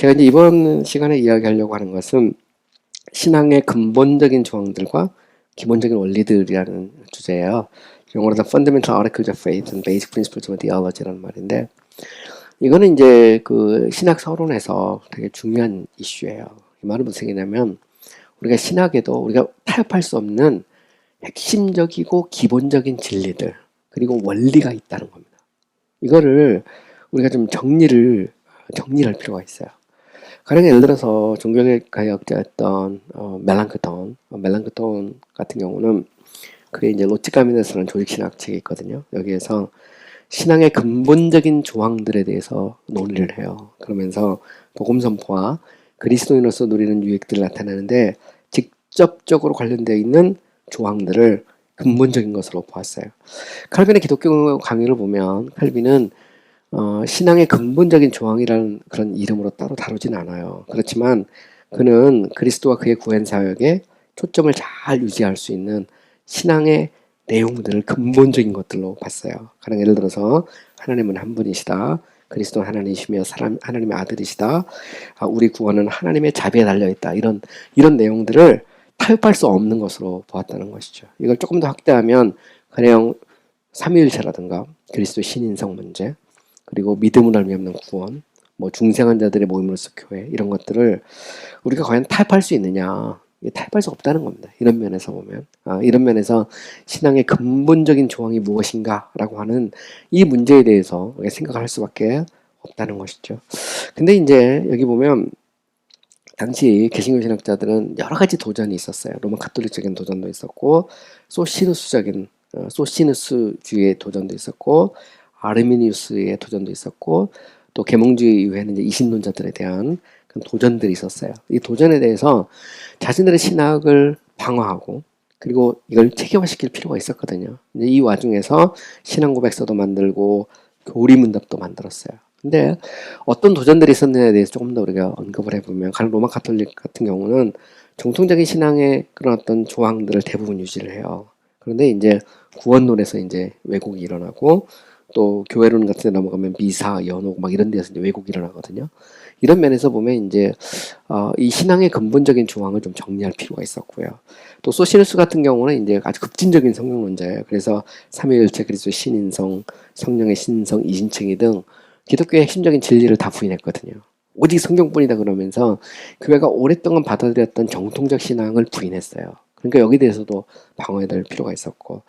제가 이제 이번 시간에 이야기하려고 하는 것은 신앙의 근본적인 조항들과 기본적인 원리들이라는 주제예요. 영어로는 Fundamental Articles of Faith and Basic Principles of Theology라는 말인데, 이거는 이제 그 신학 서론에서 되게 중요한 이슈예요. 이 말은 무슨 얘기냐면, 우리가 신학에도 우리가 타협할 수 없는 핵심적이고 기본적인 진리들, 그리고 원리가 있다는 겁니다. 이거를 우리가 좀 정리할 필요가 있어요. 가령 예를 들어서 종교개혁자였던 멜랑크톤 같은 경우는 그게 이제 로치가미네스라는 조직신학 책이 있거든요. 여기에서 신앙의 근본적인 조항들에 대해서 논의를 해요. 그러면서 복음 선포와 그리스도인으로서 누리는 유익들을 나타내는데 직접적으로 관련되어 있는 조항들을 근본적인 것으로 보았어요. 칼빈의 기독교 강의를 보면 칼빈은 신앙의 근본적인 조항이라는 그런 이름으로 따로 다루진 않아요. 그렇지만 그는 그리스도와 그의 구원 사역에 초점을 잘 유지할 수 있는 신앙의 내용들을 근본적인 것들로 봤어요. 가령 예를 들어서 하나님은 한 분이시다. 그리스도는 하나님이시며 하나님의 아들이시다. 우리 구원은 하나님의 자비에 달려있다. 이런 내용들을 타협할 수 없는 것으로 보았다는 것이죠. 이걸 조금 더 확대하면 가령 삼위일체라든가 그리스도 신인성 문제, 그리고 믿음으로 말미암는 구원, 뭐 중생한 자들의 모임으로서 교회, 이런 것들을 우리가 과연 타협할 수 있느냐? 타협할 수 없다는 겁니다. 이런 면에서 보면, 이런 면에서 신앙의 근본적인 조항이 무엇인가라고 하는 이 문제에 대해서 우리가 생각할 수밖에 없다는 것이죠. 근데 이제 여기 보면 당시 개신교 신학자들은 여러 가지 도전이 있었어요. 로마 가톨릭적인 도전도 있었고, 소시누스주의의 도전도 있었고, 아르미니우스의 도전도 있었고, 또 계몽주의 이후에는 이제 이신론자들에 대한 그런 도전들이 있었어요. 이 도전에 대해서 자신들의 신학을 방어하고, 그리고 이걸 체계화시킬 필요가 있었거든요. 이제 이 와중에서 신앙 고백서도 만들고 교리문답도 만들었어요. 근데 어떤 도전들이 있었느냐에 대해서 조금 더 우리가 언급을 해보면, 가령 로마 가톨릭 같은 경우는 정통적인 신앙의 그런 어떤 조항들을 대부분 유지를 해요. 그런데 이제 구원론에서 이제 왜곡이 일어나고, 또 교회론 같은 데 넘어가면 미사, 연옥 막 이런 데서 이제 왜곡이 일어나거든요. 이런 면에서 보면 이제 이 신앙의 근본적인 조항을 좀 정리할 필요가 있었고요. 또 소시누스 같은 경우는 이제 아주 급진적인 성령론자예요. 그래서 삼위일체, 그리스도 신인성, 성령의 신성, 이신칭의 등 기독교의 핵심적인 진리를 다 부인했거든요. 오직 성경뿐이다 그러면서 교회가 오랫동안 받아들였던 정통적 신앙을 부인했어요. 그러니까 여기 대해서도 방어해야 될 필요가 있었고,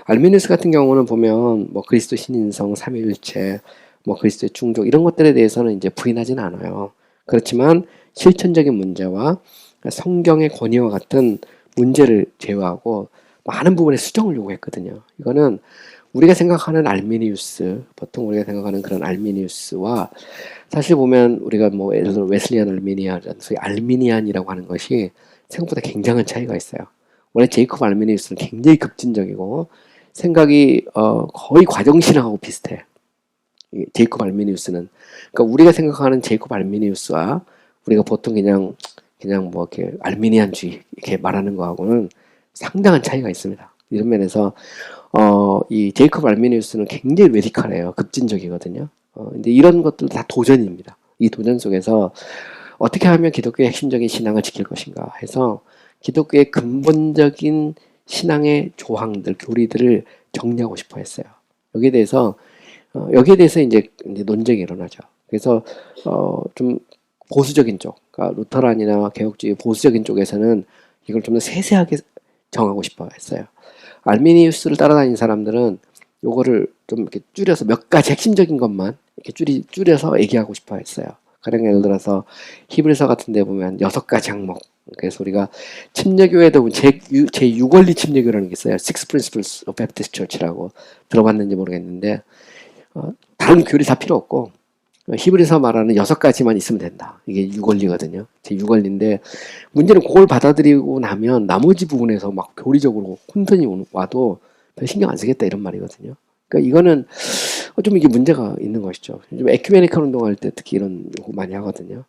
알미누스 같은 경우는 보면 뭐 그리스도 신인성, 삼위일체, 뭐 그리스도의 충족 이런 것들에 대해서는 이제 부인하지는 않아요. 그렇지만 실천적인 문제와 성경의 권위와 같은 문제를 제외하고 많은 부분에 수정을 요구했거든요. 이거는 우리가 생각하는 알미니우스, 보통 우리가 생각하는 그런 알미니우스와 사실 보면 우리가 뭐 예를 들어 웨슬리안 알미니안, 소위 알미니안이라고 하는 것이 생각보다 굉장한 차이가 있어요. 원래 제이콥 알미니우스는 굉장히 급진적이고 생각이 거의 과정신학하고 비슷해. 제이콥 알미니우스는, 그러니까 우리가 생각하는 제이콥 알미니우스와 우리가 보통 그냥 뭐 이렇게 알미니안주의 이렇게 말하는 거하고는 상당한 차이가 있습니다. 이런 면에서 이 제이콥 알미니우스는 굉장히 레디컬해요. 급진적이거든요. 근데 이런 것들도 다 도전입니다. 이 도전 속에서 어떻게 하면 기독교의 핵심적인 신앙을 지킬 것인가 해서 기독교의 근본적인 신앙의 조항들, 교리들을 정리하고 싶어 했어요. 여기에 대해서 이제 논쟁이 일어나죠. 그래서 좀 보수적인 쪽, 그러니까 루터란이나 개혁주의 보수적인 쪽에서는 이걸 좀 더 세세하게 정하고 싶어 했어요. 알미니우스를 따라다니는 사람들은 요거를 좀 이렇게 줄여서 몇 가지 핵심적인 것만 이렇게 줄여서 얘기하고 싶어 했어요. 가령 예를 들어서 히브리서 같은 데 보면 6가지 항목. 그래서 우리가 침례교회도 보면 제6원리 침례교라는 게 있어요. Six Principles of Baptist Church라고 들어봤는지 모르겠는데, 다른 교리 다 필요 없고 히브리서 말하는 6가지만 있으면 된다. 이게 6원리거든요. 제6원리인데 문제는 그걸 받아들이고 나면 나머지 부분에서 막 교리적으로 혼선이 와도 별 신경 안 쓰겠다 이런 말이거든요. 그러니까 이거는 좀 이게 문제가 있는 것이죠. 좀 에큐메니컬 운동할 때 특히 이런 요구 많이 하거든요.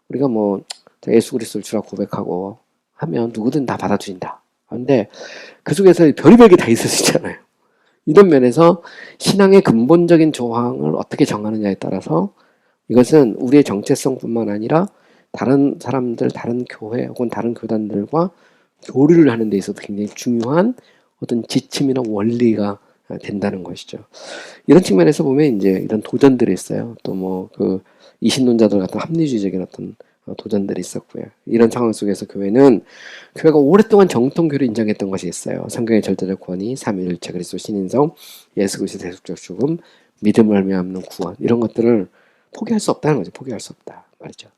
우리가 뭐 예수 그리스도를 주라 고백하고 하면 누구든 다 받아들인다. 그런데 그 속에서 별의별 게 다 있을 수 있잖아요. 이런 면에서 신앙의 근본적인 조항을 어떻게 정하느냐에 따라서 이것은 우리의 정체성뿐만 아니라 다른 사람들, 다른 교회 혹은 다른 교단들과 교류를 하는 데 있어서 굉장히 중요한 어떤 지침이나 원리가 된다는 것이죠. 이런 측면에서 보면 이제 이런 도전들이 있어요. 또 뭐 그 이신론자들 같은 합리주의적인 어떤 도전들이 있었고요. 이런 상황 속에서 교회가 오랫동안 정통교를 인정했던 것이 있어요. 성경의 절대적 권위, 삼위일체, 그리스도 신인성, 예수 그리스도의 대속적 죽음, 믿음을 말미암는 구원, 이런 것들을 포기할 수 없다는 거죠. 포기할 수 없다 말이죠.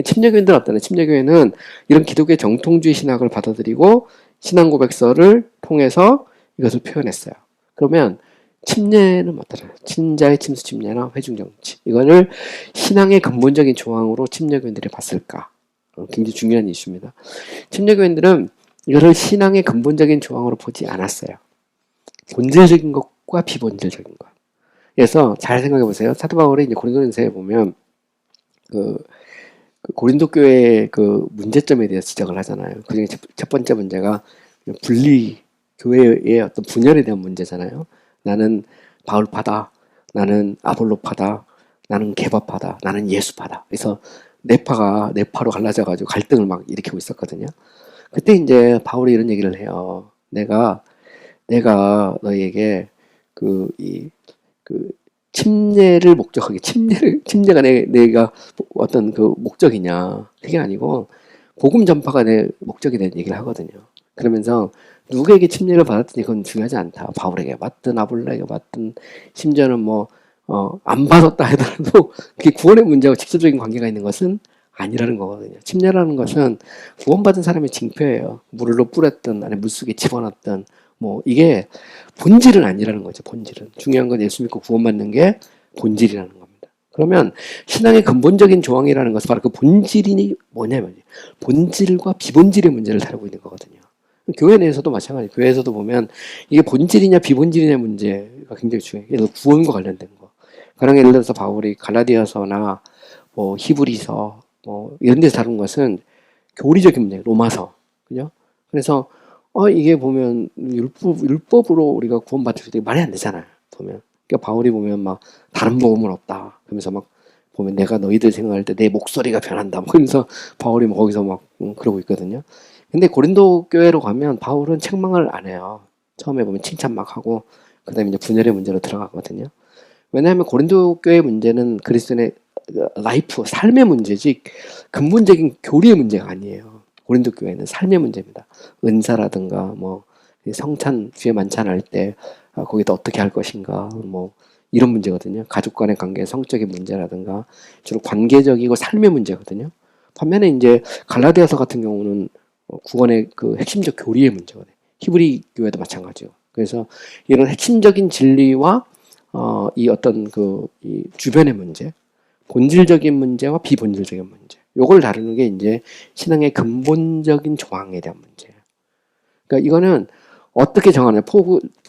침례교인들 어떠냐? 침례교회는 이런 기독교의 정통주의 신학을 받아들이고 신앙 고백서를 통해서 이것을 표현했어요. 그러면 침례는 어떠냐? 친자의 침수 침례나 회중 정치, 이거를 신앙의 근본적인 조항으로 침례교인들이 봤을까? 굉장히 중요한 이슈입니다. 침례교인들은 이거를 신앙의 근본적인 조항으로 보지 않았어요. 본질적인 것과 비본질적인 것. 그래서 잘 생각해 보세요. 사도 바울이 이제 고린도전서에 보면 그 고린도 교회의 그 문제점에 대해서 지적을 하잖아요. 그중에 첫 번째 문제가 분리, 교회의 어떤 분열에 대한 문제잖아요. 나는 바울파다, 나는 아볼로파다, 나는 개바파다, 나는 예수파다. 그래서 네 파로 갈라져가지고 갈등을 막 일으키고 있었거든요. 그때 이제 바울이 이런 얘기를 해요. 내가 너희에게 그 침례를 목적하게, 침례가 내가 어떤 그 목적이냐, 그게 아니고 복음 전파가 내 목적이 된 얘기를 하거든요. 그러면서 누구에게 침례를 받았든지 그건 중요하지 않다. 바울에게 받든 아볼로에게 받든, 심지어는 안 받았다 하더라도 그게 구원의 문제와 직접적인 관계가 있는 것은 아니라는 거거든요. 침례라는 것은 구원받은 사람의 징표예요. 물로 뿌렸든 아니 물속에 집어넣든 뭐 이게 본질은 아니라는 거죠. 본질은. 중요한 건 예수 믿고 구원받는 게 본질이라는 겁니다. 그러면 신앙의 근본적인 조항이라는 것은 바로 그 본질이 뭐냐면 본질과 비본질의 문제를 다루고 있는 거거든요. 교회 내에서도 마찬가지예요. 교회에서도 보면 이게 본질이냐 비본질이냐 문제가 굉장히 중요해요. 예를 들어 구원과 관련된 거. 가령 예를 들어서 바울이 갈라디아서나 뭐 히브리서 뭐 이런 데서 다룬 것은 교리적인 문제예요. 로마서. 그죠? 그래서 이게 보면 율법으로 우리가 구원받을 수 있게 말이 안 되잖아요. 보면. 그러니까 바울이 보면 막 다른 복음은 없다. 그러면서 막 보면 내가 너희들 생각할 때 내 목소리가 변한다. 뭐 그러면서 바울이 뭐 거기서 막 그러고 있거든요. 근데 고린도 교회로 가면 바울은 책망을 안 해요. 처음에 보면 칭찬 막 하고 그다음에 이제 분열의 문제로 들어가거든요. 왜냐하면 고린도 교회 문제는 그리스도인의 라이프, 삶의 문제지 근본적인 교리의 문제가 아니에요. 고린도 교회는 삶의 문제입니다. 은사라든가 뭐 성찬 주에 만찬할 때 거기다 어떻게 할 것인가 뭐 이런 문제거든요. 가족 간의 관계, 성적인 문제라든가 주로 관계적이고 삶의 문제거든요. 반면에 이제 갈라디아서 같은 경우는 구원의 그 핵심적 교리의 문제거든요. 히브리 교회도 마찬가지요. 그래서 이런 핵심적인 진리와 이 어떤 이 주변의 문제, 본질적인 문제와 비본질적인 문제, 요걸 다루는 게 이제 신앙의 근본적인 조항에 대한 문제예요. 그러니까 이거는 어떻게 정하냐,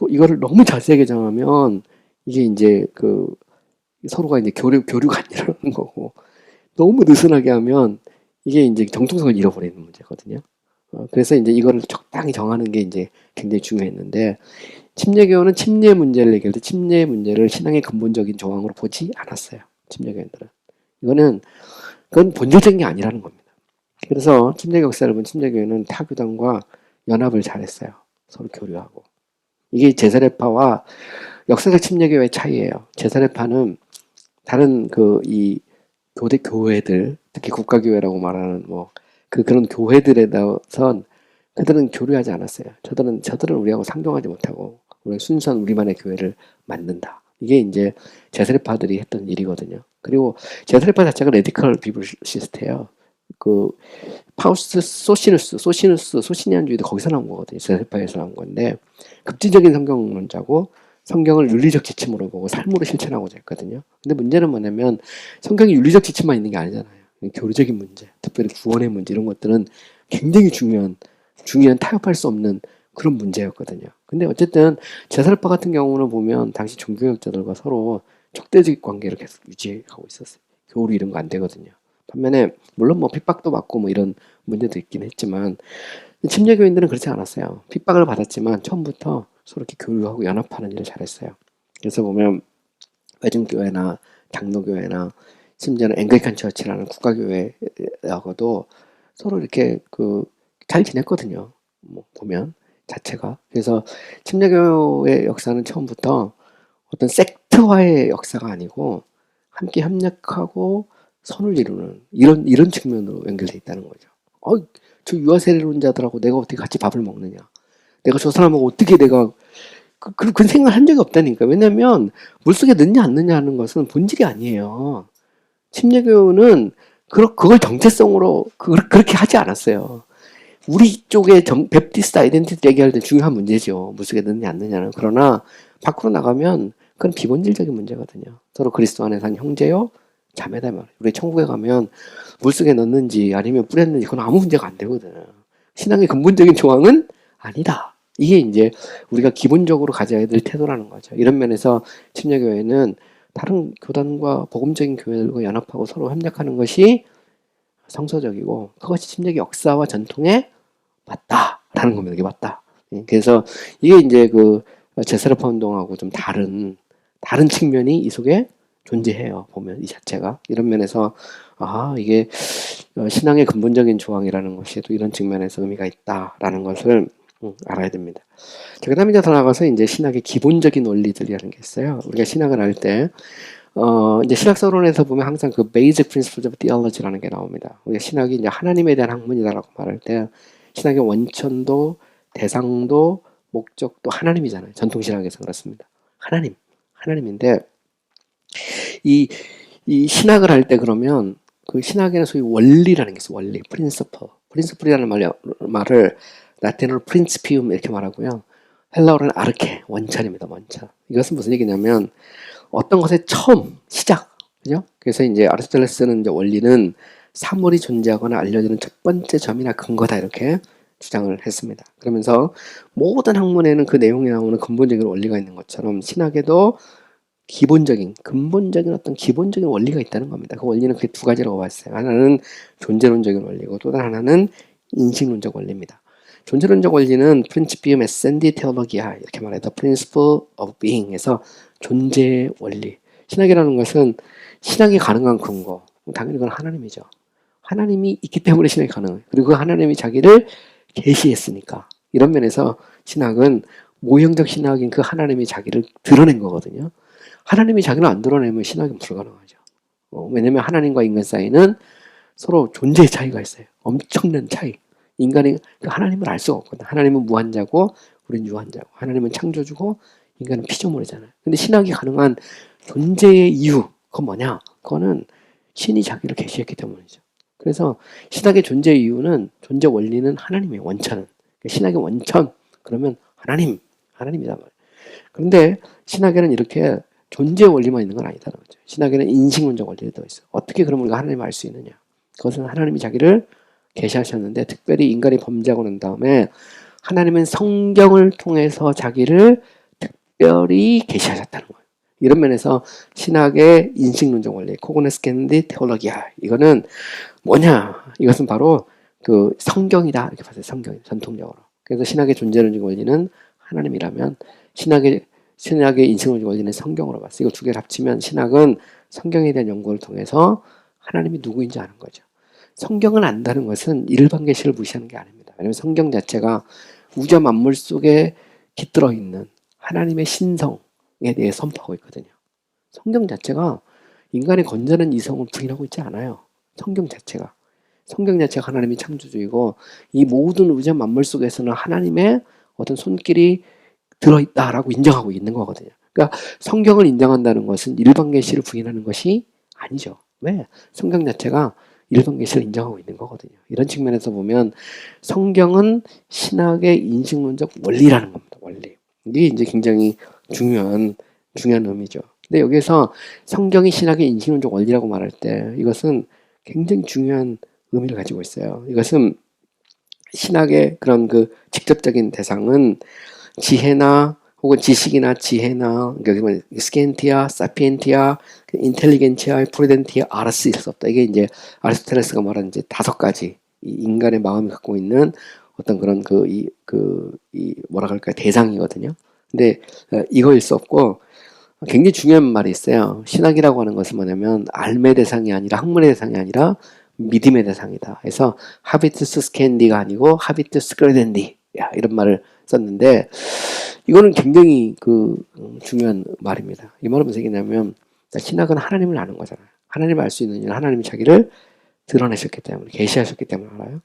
이거를 너무 자세하게 정하면 이게 이제 서로가 이제 교류가 안 일어나는 거고, 너무 느슨하게 하면 이게 이제 정통성을 잃어버리는 문제거든요. 그래서 이제 이거를 적당히 정하는 게 이제 굉장히 중요했는데, 침례교는 침례 문제를 얘기할 때 침례 문제를 신앙의 근본적인 조항으로 보지 않았어요. 침례교인들은. 그건 본질적인 게 아니라는 겁니다. 그래서 침례 역사를 본 침례교회는 타교단과 연합을 잘했어요. 서로 교류하고. 이게 제사례파와 역사적 침례교회의 차이예요. 제사례파는 다른 이 교회들, 특히 국가교회라고 말하는 그런 교회들에 대해선 그들은 교류하지 않았어요. 저들은 우리하고 상종하지 못하고 우리 순수한 우리만의 교회를 만든다. 이게 이제 제사례파들이 했던 일이거든요. 그리고 제사례파 자체가 레디컬 비블시스트예요. 파우스트 소시니안주의도 거기서 나온 거거든요. 제사례파에서 나온 건데 급진적인 성경론자고 성경을 윤리적 지침으로 보고 삶으로 실천하고자 했거든요. 근데 문제는 뭐냐면 성경이 윤리적 지침만 있는 게 아니잖아요. 교리적인 문제, 특별히 구원의 문제 이런 것들은 굉장히 중요한 타협할 수 없는 그런 문제였거든요. 근데 어쨌든 제사례파 같은 경우는 보면 당시 종교개혁자들과 서로 적대적 관계를 계속 유지하고 있었어요. 교류 이런 거 안 되거든요. 반면에 물론 핍박도 받고 이런 문제도 있긴 했지만 침례교인들은 그렇지 않았어요. 핍박을 받았지만 처음부터 서로 이렇게 교류하고 연합하는 일을 잘했어요. 그래서 보면 회중교회나 장로교회나 심지어는 앵글리칸 처치라는 국가교회하고도 서로 이렇게 잘 지냈거든요. 뭐 보면 자체가. 그래서 침례교의 역사는 처음부터 어떤 섹트화의 역사가 아니고 함께 협력하고 선을 이루는 이런 측면으로 연결돼 있다는 거죠. 저 유아세례론자들하고 내가 어떻게 같이 밥을 먹느냐? 내가 저 사람하고 어떻게 내가 그런 생각을 한 적이 없다니까. 왜냐면 물속에 넣냐 안 넣냐 하는 것은 본질이 아니에요. 침례교는 그걸 정체성으로 그렇게 하지 않았어요. 우리 쪽에 베프티스트 아이덴티티 얘기할 때 중요한 문제죠. 물속에 넣느냐 안 넣느냐는. 그러나 밖으로 나가면 그건 비본질적인 문제거든요. 서로 그리스도 안에서 한 형제요 자매다 말이에요. 우리 천국에 가면 물속에 넣는지 아니면 뿌렸는지 그건 아무 문제가 안 되거든. 신앙의 근본적인 조항은 아니다. 이게 이제 우리가 기본적으로 가져야 될 태도라는 거죠. 이런 면에서 침례교회는 다른 교단과 복음적인 교회들과 연합하고 서로 협력하는 것이 성서적이고 그것이 침례교 역사와 전통에 맞다라는 겁니다. 이게 맞다. 그래서 이게 이제 제사르파 운동하고 좀 다른 측면이 이 속에 존재해요. 보면 이 자체가 이런 면에서 이게 신앙의 근본적인 조항이라는 것이 또 이런 측면에서 의미가 있다라는 것을 알아야 됩니다. 자, 그다음에 이제 더 나아가서 이제 신학의 기본적인 원리들이라는 게 있어요. 우리가 신학을 할 때 이제 신학서론에서 보면 항상 그 Basic Principles of Theology라는 게 나옵니다. 우리가 신학이 이제 하나님에 대한 학문이다라고 말할 때 신학의 원천도 대상도 목적도 하나님이잖아요. 전통 신학에서 그렇습니다. 하나님인데 이 신학을 할 때 그러면 그 신학에는 소위 원리라는 게 있어요. 원리, 프린시플이라는 말을 라틴어로 프린시피움 이렇게 말하고요. 헬라어로는 아르케, 원천입니다. 원천. 이것은 무슨 얘기냐면 어떤 것의 처음, 시작, 그죠? 그래서 이제 아리스토텔레스는 이제 원리는 사물이 존재하거나 알려지는 첫 번째 점이나 근거다 이렇게 주장을 했습니다. 그러면서 모든 학문에는 그 내용이 나오는 근본적인 원리가 있는 것처럼 신학에도 근본적인 어떤 기본적인 원리가 있다는 겁니다. 그 원리는 그게 두 가지라고 봤어요. 하나는 존재론적인 원리고 또 하나는 인식론적 원리입니다. 존재론적 원리는 Principium Essendi Theologiae 이렇게 말해서 Principle of Being에서 존재의 원리. 신학이라는 것은 신학이 가능한 근거. 당연히 그건 하나님이죠. 하나님이 있기 때문에 신학이 가능해요. 그리고 그 하나님이 자기를 계시했으니까. 이런 면에서 신학은 모형적 신학인 그 하나님이 자기를 드러낸 거거든요. 하나님이 자기를 안 드러내면 신학은 불가능하죠. 왜냐면 하나님과 인간 사이는 서로 존재의 차이가 있어요. 엄청난 차이. 인간이 하나님을 알 수가 없거든. 하나님은 무한자고 우리는 유한자고. 하나님은 창조주고 인간은 피조물이잖아요. 근데 신학이 가능한 존재의 이유, 그건 뭐냐? 그거는 신이 자기를 계시했기 때문이죠. 그래서 신학의 존재 이유는 존재 원리는 하나님이에요. 원천은. 신학의 원천 그러면 하나님이다 말이에요. 그런데 신학에는 이렇게 존재 원리만 있는 건 아니다는 거죠. 신학에는 인식론적 원리도 있어요. 어떻게 그럼 우리가 하나님을 알 수 있느냐? 그것은 하나님이 자기를 계시하셨는데 특별히 인간이 범죄하고 난 다음에 하나님은 성경을 통해서 자기를 특별히 계시하셨다는 거예요. 이런 면에서 신학의 인식론적 원리, 코그네스켄디 테올로기아 이거는 뭐냐? 이것은 바로 그 성경이다 이렇게 봤어요. 성경 전통적으로. 그래서 신학의 존재론적 원리는 하나님이라면 신학의 인식론적 원리는 성경으로 봤어요. 이거 두 개를 합치면 신학은 성경에 대한 연구를 통해서 하나님이 누구인지 아는 거죠. 성경을 안다는 것은 일반 계시를 무시하는 게 아닙니다. 왜냐하면 성경 자체가 우주 만물 속에 깃들어 있는 하나님의 신성에 대해 선포하고 있거든요. 성경 자체가 인간의 건전한 이성을 부인하고 있지 않아요. 성경 자체가 하나님이 창조주이고 이 모든 우주 만물 속에서는 하나님의 어떤 손길이 들어있다라고 인정하고 있는 거거든요. 그러니까 성경을 인정한다는 것은 일반 계시를 부인하는 것이 아니죠. 왜? 성경 자체가 일반 계시를 인정하고 있는 거거든요. 이런 측면에서 보면 성경은 신학의 인식론적 원리라는 겁니다. 원리. 이게 이제 굉장히 중요한 의미죠. 근데 여기서 성경이 신학의 인식론적 원리라고 말할 때 이것은 굉장히 중요한 의미를 가지고 있어요. 이것은 신학의 그런 그 직접적인 대상은 지혜나 혹은 지식이나 지혜나 그러니까 스켄티아, 사피엔티아, 인텔리겐티아, 프루덴티아, 아르스 일 수 없다. 이게 이제 아리스토텔레스가 말한 이제 5가지 이 인간의 마음이 갖고 있는 어떤 그런 뭐라 그럴까 대상이거든요. 근데 이거일 수 없고 굉장히 중요한 말이 있어요. 신학이라고 하는 것은 뭐냐면 알의 대상이 아니라 학문의 대상이 아니라 믿음의 대상이다. 그래서 하비투스 스캔디가 아니고 하비투스 크레덴디 이런 말을 썼는데 이거는 굉장히 중요한 말입니다. 이 말은 무슨 얘기냐면 신학은 하나님을 아는 거잖아요. 하나님을 알 수 있는 이유는 하나님이 자기를 드러내셨기 때문에 계시하셨기 때문에 알아요.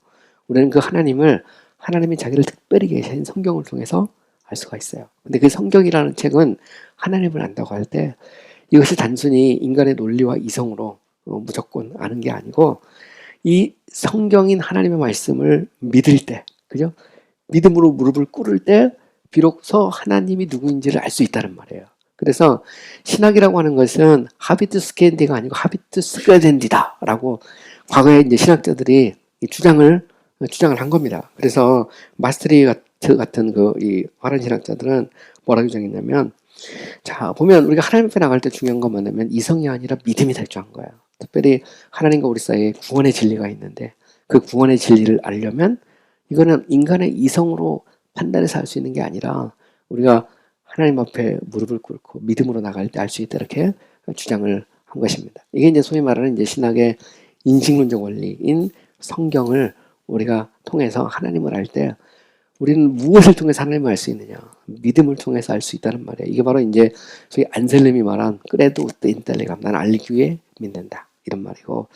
우리는 그 하나님이 자기를 특별히 계시한 성경을 통해서 알 수가 있어요. 근데 그 성경이라는 책은 하나님을 안다고 할 때 이것이 단순히 인간의 논리와 이성으로 무조건 아는 게 아니고 이 성경인 하나님의 말씀을 믿을 때, 그죠? 믿음으로 무릎을 꿇을 때 비로소 하나님이 누구인지를 알 수 있다는 말이에요. 그래서 신학이라고 하는 것은 하비투스 캔디가 아니고 하비투스 크레덴디다라고 과거에 이제 신학자들이 주장을 한 겁니다. 그래서 마스트리트 같은 이 화란 신학자들은 뭐라고 주장했냐면, 자 보면 우리가 하나님 앞에 나갈 때 중요한 건 뭐냐면 이성이 아니라 믿음이 달조한 거예요. 특별히 하나님과 우리 사이에 구원의 진리가 있는데 그 구원의 진리를 알려면 이거는 인간의 이성으로 판단해서 알 수 있는 게 아니라 우리가 하나님 앞에 무릎을 꿇고 믿음으로 나갈 때 알 수 있다 이렇게 주장을 한 것입니다. 이게 이제 소위 말하는 이제 신학의 인식론적 원리인 성경을 우리가 통해서 하나님을 알 때 우리는 무엇을 통해서 하나님을 알 수 있느냐? 믿음을 통해서 알 수 있다는 말이에요. 이게 바로 이제 소위 안셀름이 말한 크레도 인텔레감, 난 알기 위해 믿는다 이런 말이고,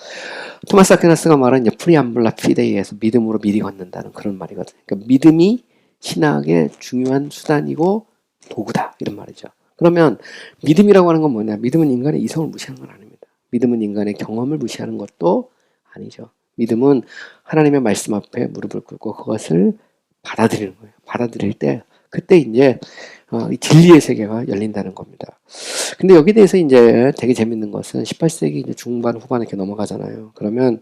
토마스 아퀴나스가 말한 이제 프리암블라 피데이에서 믿음으로 미리 걷는다는 그런 말이거든요. 그러니까 믿음이 신학의 중요한 수단이고 도구다 이런 말이죠. 그러면 믿음이라고 하는 건 뭐냐? 믿음은 인간의 이성을 무시하는 건 아닙니다. 믿음은 인간의 경험을 무시하는 것도 아니죠. 믿음은 하나님의 말씀 앞에 무릎을 꿇고 그것을 받아들이는 거예요. 받아들일 때 그때 이제 진리의 세계가 열린다는 겁니다. 근데 여기에 대해서 이제 되게 재밌는 것은 18세기 이제 중반 후반에 이렇게 넘어가잖아요. 그러면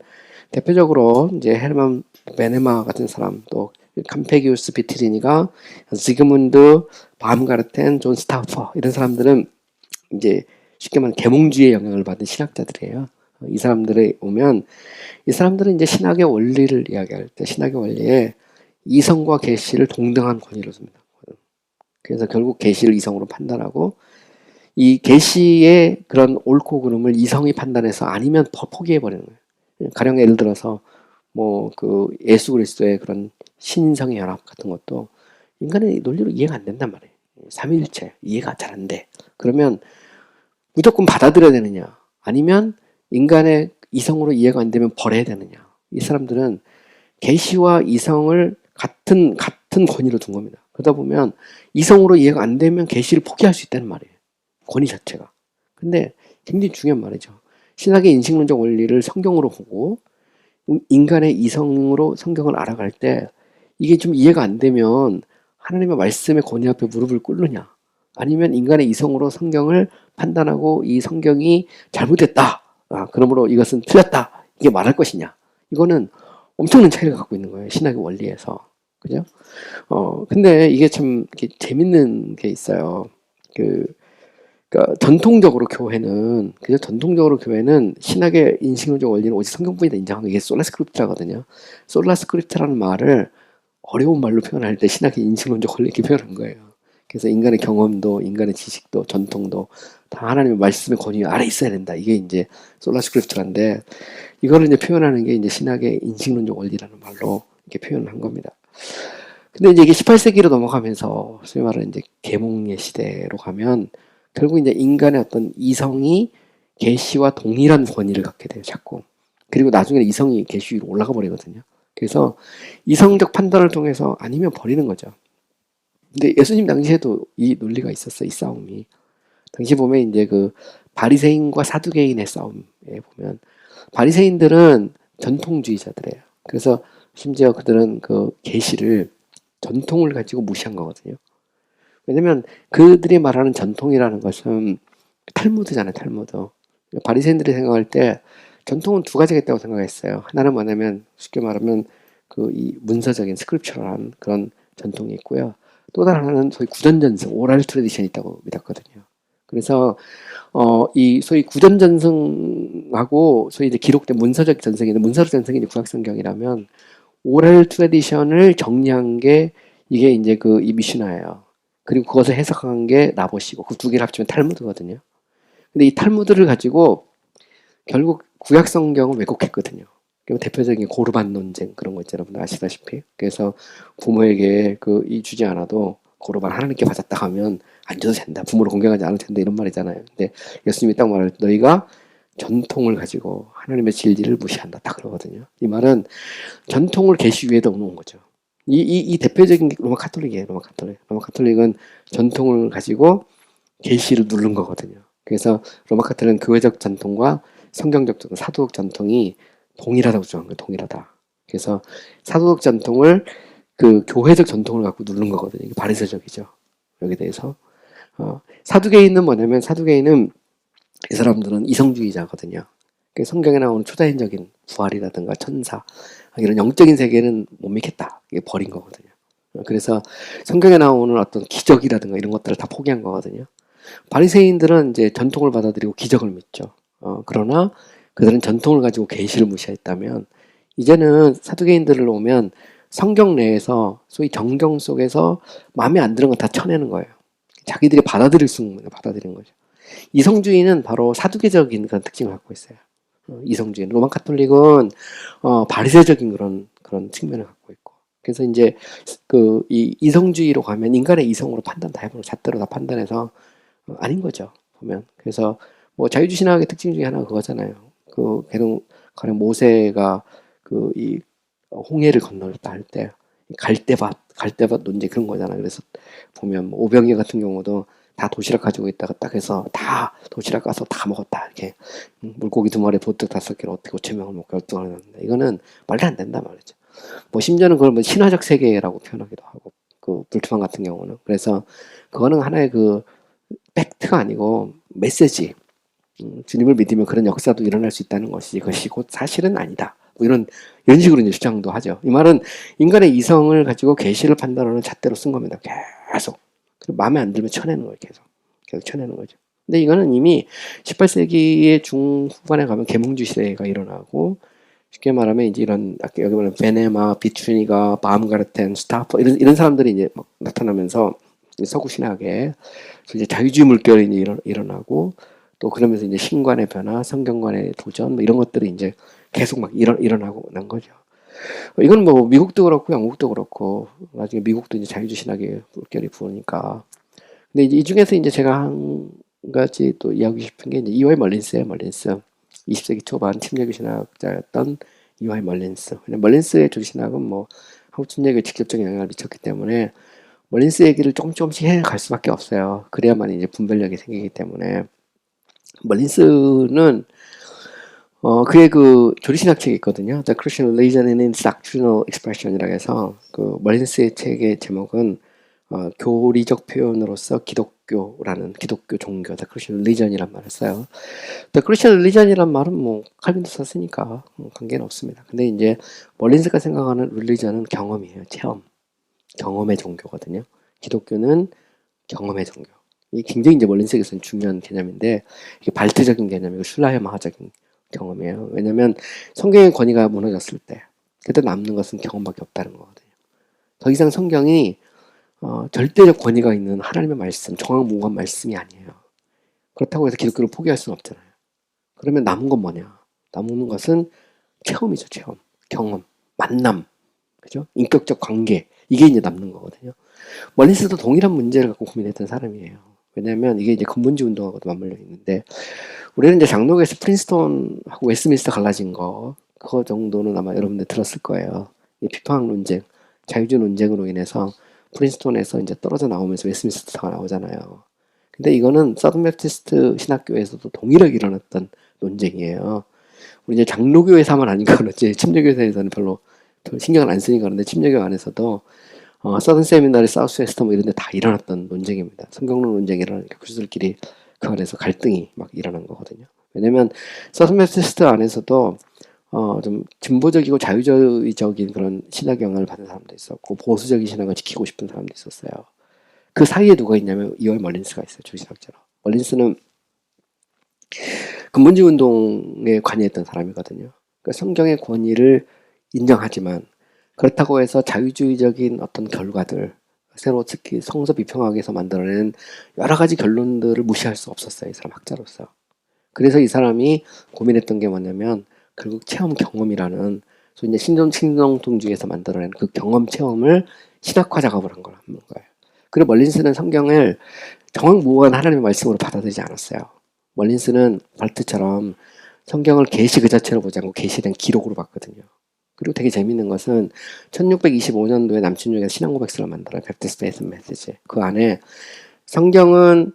대표적으로 이제 헤르만 베네마 같은 사람, 또 캄페기우스 비트리니가, 지그문드 바움가르텐, 존 스타우퍼 이런 사람들은 이제 쉽게 말하면 계몽주의의 영향을 받은 신학자들이에요. 이 사람들이 오면 이 사람들은 이제 신학의 원리를 이야기할 때 신학의 원리에 이성과 계시를 동등한 권위로 줍니다. 그래서 결국 계시를 이성으로 판단하고 이 계시의 그런 옳고 그름을 이성이 판단해서 아니면 포기해 버리는 거예요. 가령 예를 들어서 예수 그리스도의 그런 신성의 연합 같은 것도 인간의 논리로 이해가 안 된단 말이에요. 삼위일체 이해가 잘 안 돼. 그러면 무조건 받아들여야 되느냐? 아니면 인간의 이성으로 이해가 안 되면 버려야 되느냐? 이 사람들은 계시와 이성을 같은 권위로 둔 겁니다. 그러다 보면 이성으로 이해가 안 되면 계시를 포기할 수 있다는 말이에요. 권위 자체가. 근데 굉장히 중요한 말이죠. 신학의 인식론적 원리를 성경으로 보고 인간의 이성으로 성경을 알아갈 때 이게 좀 이해가 안 되면 하나님의 말씀의 권위 앞에 무릎을 꿇느냐, 아니면 인간의 이성으로 성경을 판단하고 이 성경이 잘못됐다, 그러므로 이것은 틀렸다, 이게 말할 것이냐. 이거는 엄청난 차이를 갖고 있는 거예요. 신학의 원리에서. 그죠? 근데 이게 참 재밌는 게 있어요. 그러니까 전통적으로 교회는 신학의 인식론적 원리는 오직 성경뿐이다 인정하는 게 솔라스크립트라거든요. 솔라스크립트라는 말을 어려운 말로 표현할 때 신학의 인식론적 원리 이렇게 표현한 거예요. 그래서 인간의 경험도, 인간의 지식도, 전통도 다 하나님의 말씀의 권위 아래 있어야 된다. 이게 이제 솔라스크립트란데, 이거를 이제 표현하는 게 이제 신학의 인식론적 원리라는 말로 이렇게 표현을 한 겁니다. 근데 이제 이게 18세기로 넘어가면서 소위 말하는 이제 계몽의 시대로 가면 결국 이제 인간의 어떤 이성이 계시와 동일한 권위를 갖게 돼요, 자꾸. 그리고 나중에는 이성이 계시 위로 올라가 버리거든요. 그래서 이성적 판단을 통해서 아니면 버리는 거죠. 근데 예수님 당시에도 이 논리가 있었어요, 이 싸움이. 당시 보면 이제 바리새인과 사두개인의 싸움에 보면 바리새인들은 전통주의자들이에요. 그래서 심지어 그들은 계시를 전통을 가지고 무시한 거거든요. 왜냐면 그들이 말하는 전통이라는 것은 탈무드잖아요, 탈무드. 바리새인들이 생각할 때 전통은 두 가지가 있다고 생각했어요. 하나는 뭐냐면 쉽게 말하면 이 문서적인 스크립처럴한 그런 전통이 있고요. 또 다른 하나는 소위 구전전승, 오랄 트레디션이 있다고 믿었거든요. 그래서 이 소위 구전전승하고 소위 이제 기록된 문서적 전승인데, 문서적 전승이 이제 구약성경이라면 오랄 트레디션을 정리한 게 이게 이제 이 미슈나예요. 그리고 그것을 해석한 게 라봇이고 그 두 개를 합치면 탈무드거든요. 근데 이 탈무드를 가지고 결국 구약 성경을 왜곡했거든요. 대표적인 고르반 논쟁 그런 거 있잖아요. 여러분 아시다시피. 그래서 부모에게 이 주지 않아도 고르반 하나님께 받았다 하면 안 줘도 된다. 부모를 공경하지 않아도 된다. 이런 말이잖아요. 근데 예수님이 딱 말할 때 너희가 전통을 가지고 하나님의 진리를 무시한다. 딱 그러거든요. 이 말은 전통을 계시 위에다 놓은 거죠. 이 대표적인 게 로마 카톨릭이에요. 로마 카톨릭. 로마 카톨릭은 전통을 가지고 계시를 누른 거거든요. 그래서 로마 카톨릭은 교회적 전통과 성경적 전통, 사도적 전통이 동일하다고 주장한 거예요. 동일하다. 그래서 사도적 전통을 교회적 전통을 갖고 누른 거거든요. 이게 바리새적이죠. 여기에 대해서 사두개인은 뭐냐면 사두개인은 이 사람들은 이성주의자거든요. 성경에 나오는 초자연적인 부활이라든가 천사 이런 영적인 세계는 못 믿겠다. 이게 버린 거거든요. 그래서 성경에 나오는 어떤 기적이라든가 이런 것들을 다 포기한 거거든요. 바리새인들은 이제 전통을 받아들이고 기적을 믿죠. 그러나 그들은 전통을 가지고 계시를 무시했다면 이제는 사두개인들을 오면 성경 내에서 소위 정경 속에서 마음에 안 드는 건 다 쳐내는 거예요. 자기들이 받아들일 수 있는 거 받아들이는 거죠. 이성주의는 바로 사두개적인 그런 특징을 갖고 있어요. 이성주의. 로마 카톨릭은 바리새적인 그런 측면을 갖고 있고. 그래서 이제 이 이성주의로 가면 인간의 이성으로 판단 다 해보는 잣대로 다 판단해서 아닌 거죠. 보면. 그래서 뭐 자유주의 신학의 특징 중에 하나가 그거잖아요. 가령 모세가 이 홍해를 건널다 할 때 갈대밭 논쟁 그런 거잖아요. 그래서 보면 뭐 오병이어 같은 경우도 다 도시락 가지고 있다가 딱 해서 다 도시락 가서 다 먹었다. 이렇게 물고기 2마리 보트 5개를 어떻게 5,000명을 먹고 결정을 했는데 이거는 말도 안 된다 말이죠. 뭐 심지어는 그걸 뭐 신화적 세계라고 표현하기도 하고 불트만 같은 경우는 그래서 그거는 하나의 팩트가 아니고 메시지. 주님을 믿으면 그런 역사도 일어날 수 있다는 것이 그것이 곧 사실은 아니다. 뭐 이런 식으로 이제 주장도 하죠. 이 말은 인간의 이성을 가지고 계시를 판단하는 잣대로 쓴 겁니다. 계속. 마음에 안 들면 쳐내는 거예요. 계속 쳐내는 거죠. 근데 이거는 이미 18세기의 중후반에 가면 계몽주의 시대가 일어나고 쉽게 말하면 이제 이런 아까 여기 보면 베네마, 비추니가, 바움가르텐, 스타퍼 이런 사람들이 이제 막 나타나면서 서구 신학에 이제 자유주의 물결이 이제 일어나고 또 그러면서 이제 신관의 변화, 성경관의 도전 뭐 이런 것들이 이제 계속 막 일어나고 난 거죠. 이건 뭐 미국도 그렇고 영국도 그렇고 나중에 미국도 이제 자유주의 신학의 물결이 부으니까. 근데 이제 이 중에서 이제 제가 한 가지 또 이야기 싶은 게 이제 이와이 멀린스예요. 멀린스. 20세기 초반 침례교 신학자였던 이와이 멀린스. 멀린스의 조신학은 뭐 한국 침례교에 직접적인 영향을 미쳤기 때문에 멀린스 얘기를 조금씩 해갈 수밖에 없어요. 그래야만 이제 분별력이 생기기 때문에. 멀린스는 그의 조리신학 책이 있거든요. The Christian Religion in its Doctrinal Expression이라고 해서 멀린스의 책의 제목은 교리적 표현으로서 기독교라는 기독교 종교, The Christian Religion이란 말을 써요. The Christian Religion이란 말은 뭐 칼빈도 썼으니까 관계는 없습니다. 근데 이제 멀린스가 생각하는 religion은 경험이에요. 체험, 경험의 종교거든요. 기독교는 경험의 종교. 이 굉장히 이제 멀린스에서는 중요한 개념인데 이게 발트적인 개념이고 슐라이마하적인 경험이에요. 왜냐하면 성경의 권위가 무너졌을 때 그때 남는 것은 경험밖에 없다는 거거든요. 더 이상 성경이 절대적 권위가 있는 하나님의 말씀, 정확무구한 말씀이 아니에요. 그렇다고 해서 기독교를 포기할 수는 없잖아요. 그러면 남은 건 뭐냐? 남은 것은 체험이죠. 체험, 경험, 만남, 그죠? 인격적 관계 이게 이제 남는 거거든요. 멀린스도 동일한 문제를 갖고 고민했던 사람이에요. 왜냐하면 이게 이제 근본주의 운동하고도 맞물려 있는데 우리는 이제 장로교에서 프린스톤하고 웨스트민스터 갈라진 그거 정도는 아마 여러분들 들었을 거예요. 이 피파학 논쟁, 자유주의 논쟁으로 인해서 프린스톤에서 이제 떨어져 나오면서 웨스트민스터가 나오잖아요. 근데 이거는 서든 베프티스트 신학교에서도 동일하게 일어났던 논쟁이에요. 우리 이제 장로교에서만 아닌가 그렇지 침례교에서는 별로 신경을 안 쓰니까 그런데 침례교 안에서도 서든 세미나리, 사우스웨스터 뭐 이런 데 다 일어났던 논쟁입니다. 성경론 논쟁이 일어나니까 교수들끼리 그 안에서 갈등이 막 일어난 거거든요. 왜냐면 서든 베프티스트 안에서도 좀 진보적이고 자유주의적인 그런 신학 영향을 받은 사람도 있었고 보수적인 신학을 지키고 싶은 사람도 있었어요. 그 사이에 누가 있냐면 이월 멀린스가 있어요. 주신학자로. 멀린스는 근본주의 운동에 관여했던 사람이거든요. 그러니까 성경의 권위를 인정하지만 그렇다고 해서 자유주의적인 어떤 결과들, 새로 특히 성서 비평학에서 만들어낸 여러 가지 결론들을 무시할 수 없었어요. 이 사람 학자로서. 그래서 이 사람이 고민했던 게 뭐냐면 결국 체험 경험이라는 소위 이제 신정통주에서 만들어낸 그 경험 체험을 신학화 작업을 한 거예요. 그리고 멀린스는 성경을 정확무한 하나님의 말씀으로 받아들이지 않았어요. 멀린스는 발트처럼 성경을 계시 그 자체로 보지 않고 계시에 대한 기록으로 봤거든요. 그리고 되게 재밌는 것은 1625년도에 남친중에서 신앙고백서를 만들어요. 베프티스트 베이스 메시지. 그 안에 성경은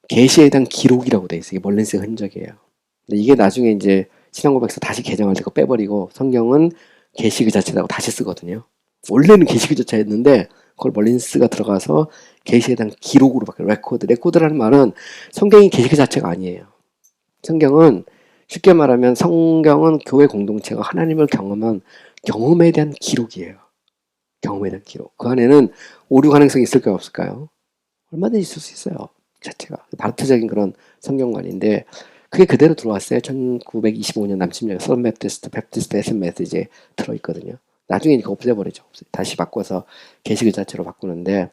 계시에 대한 기록이라고 돼 있어요. 이게 멀린스의 흔적이에요. 근데 이게 나중에 이제 신앙고백서 다시 개정할 때 그거 빼버리고 성경은 계시 그 자체라고 다시 쓰거든요. 원래는 계시 그 자체였는데 그걸 멀린스가 들어가서 계시에 대한 기록으로 바뀌어요. 레코드라는 말은 성경이 계시 그 자체가 아니에요. 성경은 쉽게 말하면 성경은 교회 공동체가 하나님을 경험한 경험에 대한 기록이에요. 경험에 대한 기록. 그 안에는 오류 가능성이 있을까요, 없을까요? 얼마든지 있을 수 있어요. 자체가 바르트적인 그런 성경관인데 그게 그대로 들어왔어요. 1925년 남침역 서던 베프티스트 에센 메시지에 들어있거든요. 나중에 그거 없애버리죠. 다시 바꿔서 게시 그 자체로 바꾸는데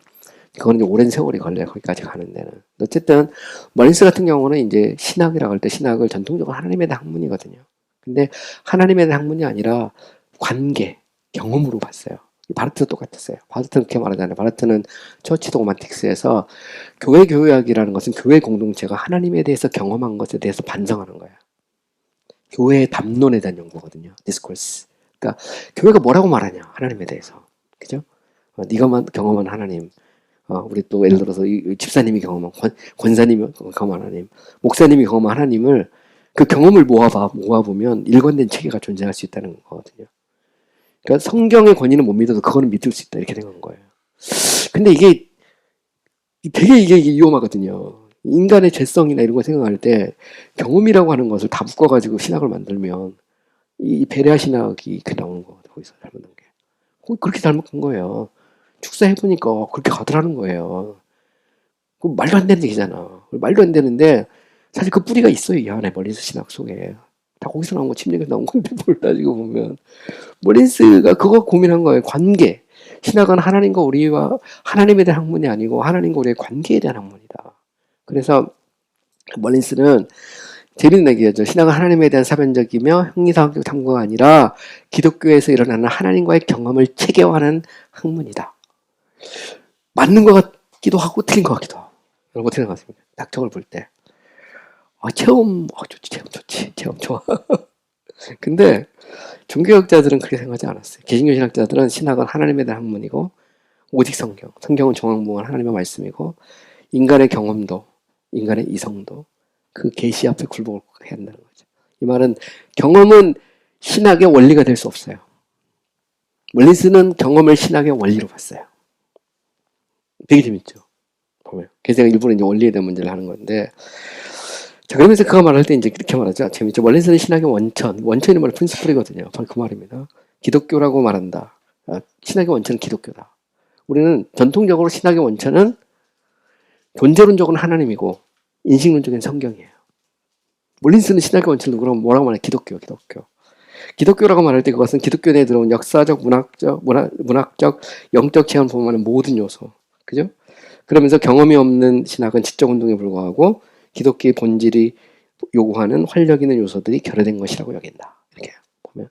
그거는 이제 오랜 세월이 걸려요. 거기까지 가는 데는. 어쨌든 멀린스 같은 경우는 이제 신학이라고 할 때 신학을 전통적으로 하나님에 대한 학문이거든요. 근데 하나님에 대한 학문이 아니라 관계, 경험으로 봤어요. 바르트도 똑같았어요. 바르트는 그렇게 말하잖아요. 바르트는 처치 도그마틱스에서 교회학이라는 것은 교회 공동체가 하나님에 대해서 경험한 것에 대해서 반성하는 거예요. 교회의 담론에 대한 연구거든요. 디스코스. 그러니까 교회가 뭐라고 말하냐 하나님에 대해서. 그죠? 네가 경험한 하나님. 우리 또 예를 들어서 이 집사님이 경험한 권사님이 경험한 하나님, 목사님이 경험한 하나님을 그 경험을 모아보면 일관된 체계가 존재할 수 있다는 거거든요. 그러니까 성경의 권위는 못 믿어도 그거는 믿을 수 있다 이렇게 된 거예요. 근데 이게 되게 이게 위험하거든요. 인간의 죄성이나 이런 거 생각할 때 경험이라고 하는 것을 다 묶어가지고 신학을 만들면 이 베레아 신학이 그 나오는 거 거기서 잘못한 게 그렇게 잘못한 거예요. 축사해보니까 그렇게 가더라는 거예요. 그 말도 안 되는 얘기잖아. 말도 안 되는데 사실 그 뿌리가 있어요. 이 안에 멀린스 신학 속에. 다 거기서 나온 거, 침략에서 나온 건데 뭘 따지고 보면. 멀린스가 그거 고민한 거예요. 관계. 신학은 하나님과 우리와 하나님에 대한 학문이 아니고 하나님과 우리의 관계에 대한 학문이다. 그래서 멀린스는 재밌는 얘기죠. 신학은 하나님에 대한 사변적이며 형리사학적 탐구가 아니라 기독교에서 일어나는 하나님과의 경험을 체계화하는 학문이다. 맞는 것 같기도 하고 틀린 것 같기도 하고. 여러분 어떻게 생각하십니까? 닥터를 볼 때. 체험 좋지. 체험 좋아. 근데 종교학자들은 그렇게 생각하지 않았어요. 개신교 신학자들은 신학은 하나님에 대한 학문이고 오직 성경은 정황무한 하나님의 말씀이고 인간의 경험도 인간의 이성도 그 계시 앞에 굴복을 해야 한다는 거죠. 이 말은 경험은 신학의 원리가 될 수 없어요. 멀린스는 경험을 신학의 원리로 봤어요. 되게 재밌죠. 보면. 그래서 제가 일부러 이제 원리에 대한 문제를 하는 건데, 자, 그러면서 그거 말할 때 이제 이렇게 말하죠. 재밌죠. 멀린스는 신학의 원천이 말은 프린스플이거든요. 바로 그 말입니다. 기독교라고 말한다. 신학의 원천은 기독교다. 우리는 전통적으로 신학의 원천은 존재론적으로는 하나님이고 인식론적인 성경이에요. 몰린스는 신학의 원천은 그럼 뭐라고 말해? 기독교. 기독교라고 말할 때 그것은 기독교 내에 들어온 역사적, 문학적, 영적 체험을 포함하는 모든 요소. 그죠? 그러면서 경험이 없는 신학은 지적 운동에 불과하고 기독교의 본질이 요구하는 활력 있는 요소들이 결여된 것이라고 여긴다. 이렇게 보면.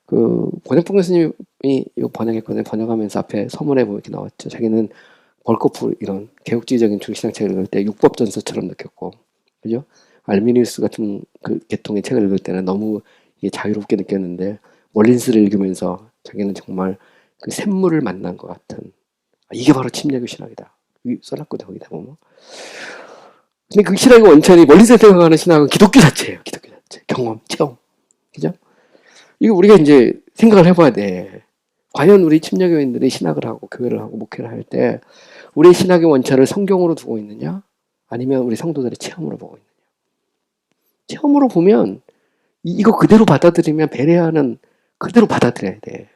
그 권혁봉 교수님이 이거 번역했거든요. 번역하면서 앞에 서문에 보면 이렇게 나왔죠. 자기는 벌코프 이런 개혁주의적인 중신학 책을 읽을 때 율법전서처럼 느꼈고, 그죠? 알미니우스 같은 그 계통의 책을 읽을 때는 너무 이게 자유롭게 느꼈는데 멀린스를 읽으면서 자기는 정말 그 샘물을 만난 것 같은 이게 바로 침략의 신학이다. 써놨거든 거기다 보면. 근데 그 신학의 원천이 멀린스 생각하는 신학은 기독교 자체예요. 기독교 자체. 경험, 체험. 그죠? 이거 우리가 이제 생각을 해봐야 돼. 과연 우리 침략교인들이 신학을 하고 교회를 하고 목회를 할 때 우리의 신학의 원천을 성경으로 두고 있느냐? 아니면 우리 성도들의 체험으로 보고 있느냐? 체험으로 보면 이거 그대로 받아들이면 베레아는 그대로 받아들여야 돼.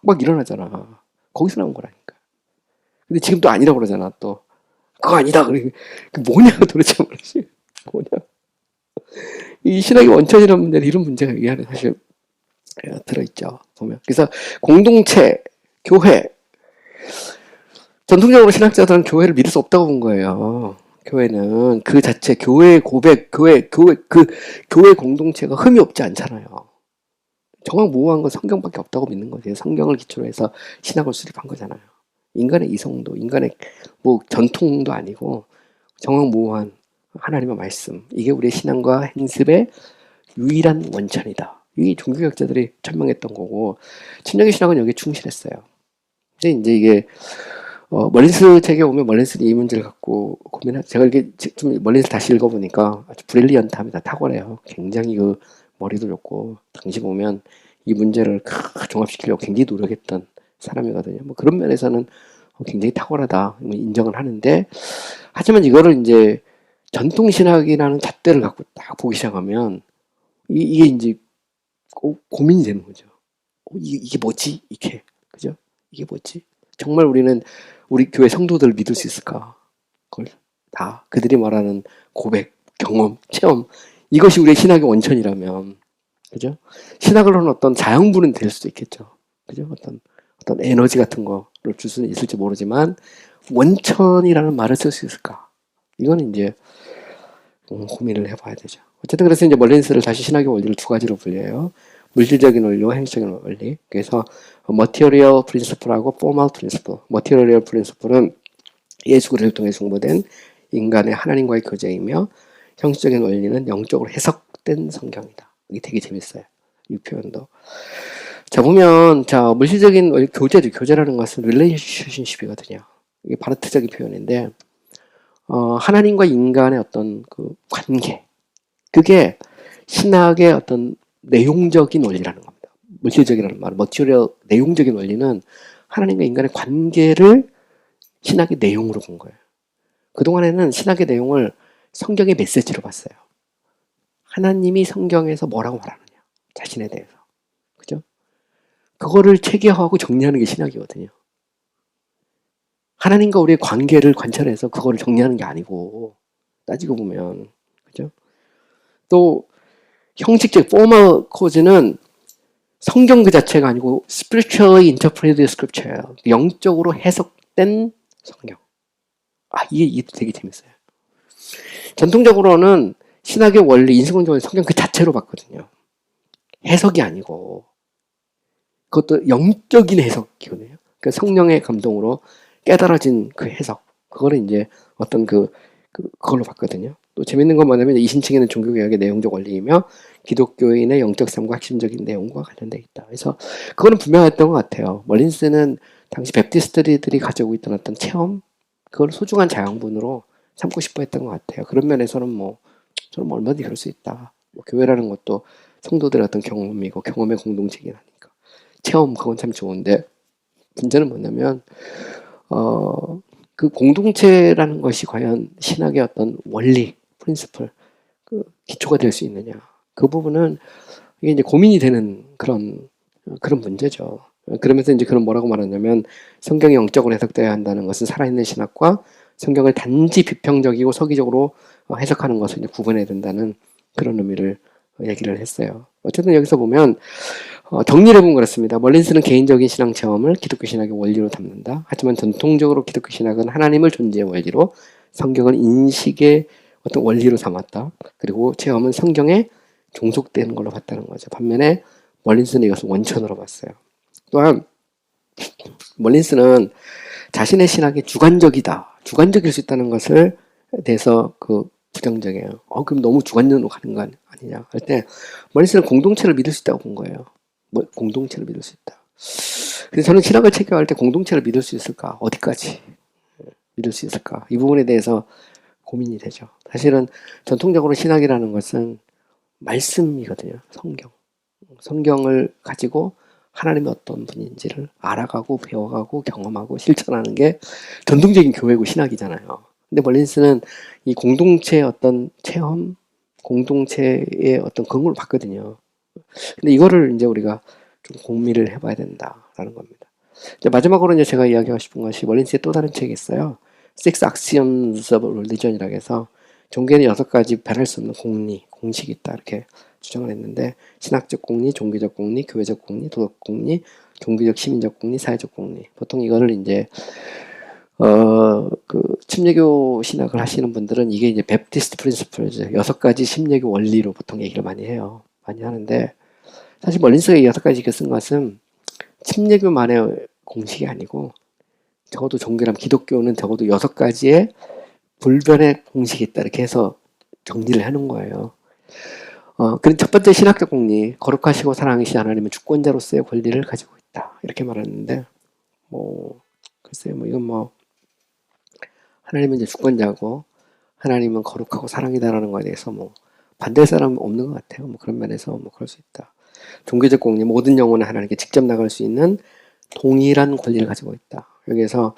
막 일어나잖아. 거기서 나온 거라니까. 근데 지금 또 아니라고 그러잖아. 또 그거 아니다. 그래. 뭐냐 도대체 뭐냐. 이 신학의 원천이라는 문제는 이런 문제가 이 안에 사실 들어있죠. 보면. 그래서 공동체, 교회, 전통적으로 신학자들은 교회를 믿을 수 없다고 본 거예요. 교회는 그 자체 교회의 고백, 교회 공동체가 흠이 없지 않잖아요. 정말 모호한 건 성경밖에 없다고 믿는 거지. 성경을 기초로 해서 신학을 수립한 거잖아요. 인간의 이성도, 인간의 뭐 전통도 아니고 정말 모호한 하나님의 말씀. 이게 우리의 신앙과 행습의 유일한 원천이다. 이 종교학자들이 천명했던 거고, 친정의 신학은 여기에 충실했어요. 근데 이제 이게 멀린스 책에 보면 멀린스는 이 문제를 갖고 제가 이렇게 좀 멀린스 다시 읽어보니까 아주 브릴리언트합니다. 탁월해요. 굉장히 그 머리도 좋고, 당시 보면 이 문제를 종합시키려고 굉장히 노력했던 사람이거든요. 뭐 그런 면에서는 굉장히 탁월하다 인정을 하는데, 하지만 이거를 이제 전통신학이라는 잣대를 갖고 딱 보기 시작하면 이게 이제 고민이 되는 거죠. 이게 뭐지? 이게 그죠? 이게 뭐지? 정말 우리는 우리 교회 성도들을 믿을 수 있을까? 그걸 다 그들이 말하는 고백, 경험, 체험, 이것이 우리의 신학의 원천이라면, 그죠? 신학을 하는 어떤 자양분은 될 수도 있겠죠. 그죠? 어떤 에너지 같은 거를 줄 수는 있을지 모르지만 원천이라는 말을 쓸 수 있을까? 이거는 이제 고민을 해봐야 되죠. 어쨌든 그래서 이제 멀린스를 다시 신학의 원리를 두 가지로 분류해요. 물질적인 원리와 행실적인 원리. 그래서 material principle하고 formal principle. material principle은 예수 그리스도를 통해 승부된 인간의 하나님과의 교제이며, 형식적인 원리는 영적으로 해석된 성경이다. 이게 되게 재밌어요. 이 표현도. 자, 보면, 물질적인 원리, 교제라는 것은 relationship이거든요. 이게 바르트적인 표현인데, 하나님과 인간의 어떤 그 관계. 그게 신학의 어떤 내용적인 원리라는 겁니다. 물질적이라는 말, 머티리얼 내용적인 원리는 하나님과 인간의 관계를 신학의 내용으로 본 거예요. 그동안에는 신학의 내용을 성경의 메시지로 봤어요. 하나님이 성경에서 뭐라고 말하느냐, 자신에 대해서. 그죠? 그거를 체계화하고 정리하는 게 신학이거든요. 하나님과 우리의 관계를 관찰해서 그거를 정리하는 게 아니고, 따지고 보면. 그죠? 또 형식적 formal code는 성경 그 자체가 아니고 spiritually interpreted scripture예요. 영적으로 해석된 성경. 이게 되게 재밌어요. 전통적으로는 신학의 원리, 인수공적인 성경 그 자체로 봤거든요. 해석이 아니고, 그것도 영적인 해석이거든요. 그러니까 성령의 감동으로 깨달아진 그 해석. 그거를 이제 어떤 그걸로 봤거든요. 또 재밌는 건 뭐냐면, 이신층에는 종교개혁의 내용적 원리이며 기독교인의 영적 삶과 핵심적인 내용과 관련되어 있다. 그래서 그거는 분명했던 것 같아요. 멀린스는 당시 베프티스트들이 가지고 있던 어떤 체험, 그걸 소중한 자양분으로 삼고 싶어 했던 것 같아요. 그런 면에서는 저는 얼마든지 그럴 수 있다. 교회라는 것도 성도들의 어떤 경험이고 경험의 공동체이긴 하니까. 체험, 그건 참 좋은데, 문제는 뭐냐면, 그 공동체라는 것이 과연 신학의 어떤 원리, 프린시플, 그 기초가 될 수 있느냐. 그 부분은 이게 이제 고민이 되는 그런 문제죠. 그러면서 이제 그런 뭐라고 말하냐면, 성경이 영적으로 해석되어야 한다는 것은 살아있는 신학과 성경을 단지 비평적이고 서기적으로 해석하는 것을 이제 구분해야 된다는 그런 의미를 얘기를 했어요. 어쨌든 여기서 보면 정리를 해보면 그렇습니다. 멀린스는 개인적인 신앙 체험을 기독교 신학의 원리로 담는다. 하지만 전통적으로 기독교 신학은 하나님을 존재의 원리로, 성경을 인식의 어떤 원리로 삼았다. 그리고 체험은 성경에 종속되는 걸로 봤다는 거죠. 반면에 멀린스는 이것을 원천으로 봤어요. 또한 멀린스는 자신의 신학이 주관적일 수 있다는 것을 대해서 부정적이에요. 그럼 너무 주관적으로 가는 거 아니냐 할 때, 멀린스는 공동체를 믿을 수 있다고 본 거예요. 공동체를 믿을 수 있다. 그래서 저는 신학을 체계할 때 공동체를 믿을 수 있을까? 어디까지 믿을 수 있을까? 이 부분에 대해서 고민이 되죠. 사실은 전통적으로 신학이라는 것은 말씀이거든요. 성경을 가지고 하나님이 어떤 분인지를 알아가고 배워가고 경험하고 실천하는 게 전통적인 교회고 신학이잖아요. 근데 멀린스는 이 공동체의 어떤 체험, 공동체의 어떤 그런 걸 봤거든요. 근데 이거를 이제 우리가 좀 공미를 해봐야 된다라는 겁니다. 이제 마지막으로 이제 제가 이야기하고 싶은 것이, 멀린스의 또 다른 책이 있어요. Six Axioms of Religion이라고 해서 종교에는 6가지 변할 수 없는 공식이 있다, 이렇게 주장을 했는데, 신학적 공리, 종교적 공리, 교회적 공리, 도덕 공리, 종교적 시민적 공리, 사회적 공리. 보통 이거를 이제 그 침례교 신학을 하시는 분들은 이게 이제 베프티스트 프린시플즈 6가지 침례교 원리로 보통 얘기를 많이 해요. 많이 하는데 사실 멀린스가 이 6가지 쓴 것은 침례교만의 공식이 아니고 적어도 종교라면 기독교는 적어도 6가지의 불변의 공식이 있다 이렇게 해서 정리를 해놓은 거예요. 그런 첫 번째 신학적 공리, 거룩하시고 사랑하시는 하나님은 주권자로서의 권리를 가지고 있다 이렇게 말하는데 뭐 글쎄요, 뭐 이건 뭐 하나님은 이제 주권자고 하나님은 거룩하고 사랑이다라는 거에 대해서 뭐 반대할 사람은 없는 것 같아요. 뭐 그런 면에서 뭐 그럴 수 있다. 종교적 공리, 모든 영혼은 하나님께 직접 나갈 수 있는 동일한 권리를 가지고 있다. 여기에서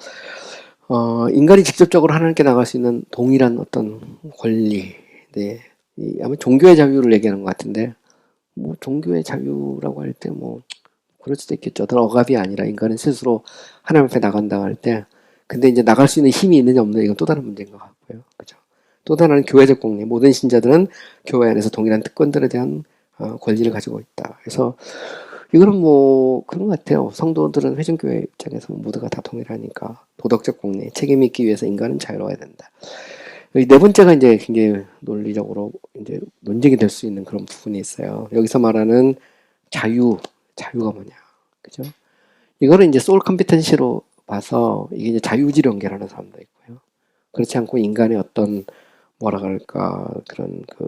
인간이 직접적으로 하나님께 나갈 수 있는 동일한 어떤 권리, 네, 아마 종교의 자유를 얘기하는 것 같은데, 뭐 종교의 자유라고 할 때 뭐 그럴 수도 있겠죠. 어떤 억압이 아니라 인간은 스스로 하나님 앞에 나간다 할 때, 근데 이제 나갈 수 있는 힘이 있느냐 없느냐 이건 또 다른 문제인 것 같고요. 그죠? 또 다른 교회적 공리, 모든 신자들은 교회 안에서 동일한 특권들에 대한 권리를 가지고 있다. 그래서 이거는 뭐 그런 것 같아요. 성도들은 회중교회 입장에서 모두가 다 동일하니까 도덕적 공리, 책임 있기 위해서 인간은 자유로워야 된다. 네 번째가 이제 굉장히 논리적으로 이제 논쟁이 될 수 있는 그런 부분이 있어요. 여기서 말하는 자유가 뭐냐, 그죠? 이거를 이제 소울 컴피턴시로 봐서 이게 이제 자유의지로 연결하는 사람도 있고요. 그렇지 않고 인간의 어떤 뭐라 그럴까 그런 그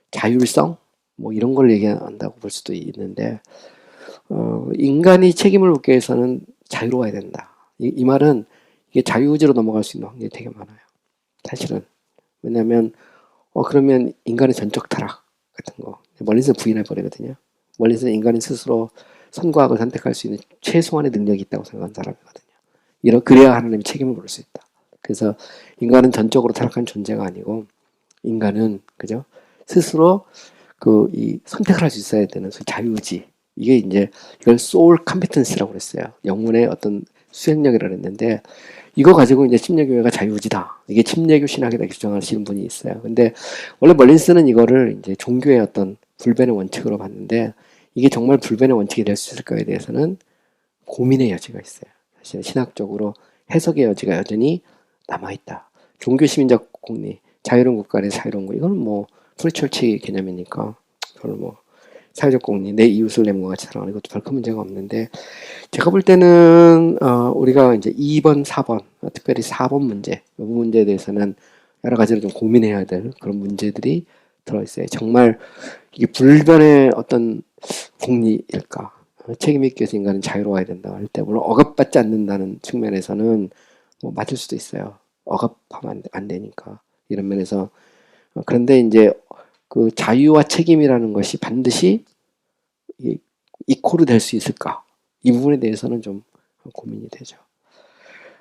자율성 뭐 이런 걸 얘기한다고 볼 수도 있는데 인간이 책임을 묻기 위해서는 자유로워야 된다. 이 말은 이게 자유의지로 넘어갈 수 있는 확률이 되게 많아요. 사실은 왜냐하면 그러면 인간의 전적 타락 같은 거 멀리서 부인해 버리거든요. 멀리서 인간이 스스로 선과 악을 선택할 수 있는 최소한의 능력이 있다고 생각하는 사람이거든요. 그래야 하나님이 책임을 물을 수 있다. 그래서 인간은 전적으로 타락한 존재가 아니고 인간은 그죠? 스스로 이 선택을 할 수 있어야 되는 자유의지. 이게 이제 이걸 소울 컴피턴스라고 그랬어요. 영혼의 어떤 수행력이라고 했는데 이거 가지고 이제 침례교회가 자유의지다. 이게 침례교 신학이다 주장하시는 분이 있어요. 근데 원래 멀린스는 이거를 이제 종교의 어떤 불변의 원칙으로 봤는데 이게 정말 불변의 원칙이 될 수 있을까에 대해서는 고민의 여지가 있어요. 사실 신학적으로 해석의 여지가 여전히 남아있다. 종교 시민적 공리, 자유로운 국가 내 자유로운 거 이거는 뭐 프리철치 개념이니까 별로 뭐 사회적 공리, 내 이웃을 내 몸과 같이 사랑하는 것도 별 큰 문제가 없는데 제가 볼 때는 우리가 이제 2번, 4번, 특별히 4번 문제, 이 문제에 대해서는 여러 가지로 좀 고민해야 될 그런 문제들이 들어있어요. 정말 이게 불변의 어떤 공리일까? 책임 있기 위해서 인간은 자유로워야 된다 할 때 물론 억압받지 않는다는 측면에서는 뭐 맞을 수도 있어요. 억압하면 안 되니까 이런 면에서 그런데 이제 그 자유와 책임이라는 것이 반드시 이코르 될 수 있을까? 이 부분에 대해서는 좀 고민이 되죠.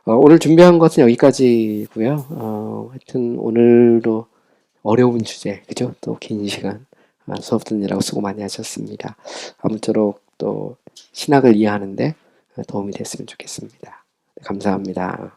오늘 준비한 것은 여기까지고요. 하여튼 오늘도 어려운 주제, 그죠? 또 긴 시간 수업 듣느라고 수고 많이 하셨습니다. 아무쪼록 또 신학을 이해하는데 도움이 됐으면 좋겠습니다. 감사합니다.